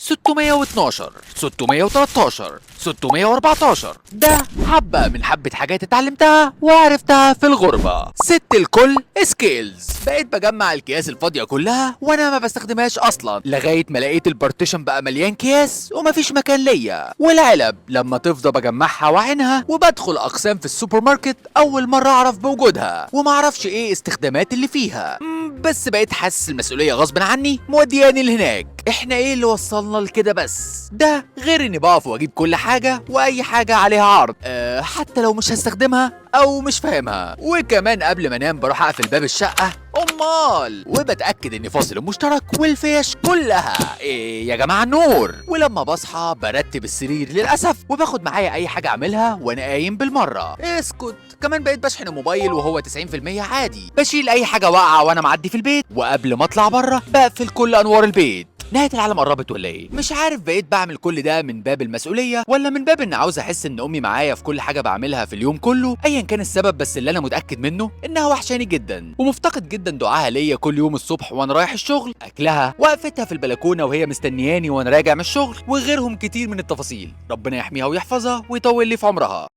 612 613 614. ده حبة من حبة حاجات اتعلمتها وعرفتها في الغربة. ست الكل سكيلز. بقيت بجمع الأكياس الفاضية كلها وانا ما بستخدمهاش اصلا، لغاية ما لقيت البارتيشن بقى مليان اكياس ومفيش مكان ليا. والعلب لما تفضى بجمعها واعينها، وبدخل اقسام في السوبر ماركت اول مرة اعرف بوجودها ومعرفش ايه استخدامات اللي فيها. بس بقيت حاسس المسؤولية غصب عني مودياني لهناك. احنا ايه اللي وصلنا لكده؟ بس ده غير اني بقف واجيب كل حاجة واي حاجة عليها عرض، حتى لو مش هستخدمها او مش فاهمها. وكمان قبل ما انام بروح اقفل باب الشقة امال، وبتاكد اني فاصل المشترك والفيش كلها. ايه يا جماعه النور. ولما بصحى برتب السرير للاسف، وباخد معايا اي حاجه اعملها وانا قايم بالمره. اسكت، كمان بقيت بشحن الموبايل وهو 90% عادي. بشيل اي حاجه واقعه وانا معدي في البيت، وقبل ما اطلع بره بقفل كل انوار البيت. نهاية العالم قربت ولا ايه؟ مش عارف، بقيت بعمل كل ده من باب المسؤولية ولا من باب ان عاوز احس ان امي معايا في كل حاجة بعملها في اليوم كله. ايا كان السبب، بس اللي انا متأكد منه انها وحشاني جدا، ومفتقد جدا دعاها ليا كل يوم الصبح وانا رايح الشغل، اكلها، وقفتها في البلكونة وهي مستنياني وانا راجع من الشغل، وغيرهم كتير من التفاصيل. ربنا يحميها ويحفظها ويطول لي في عمرها.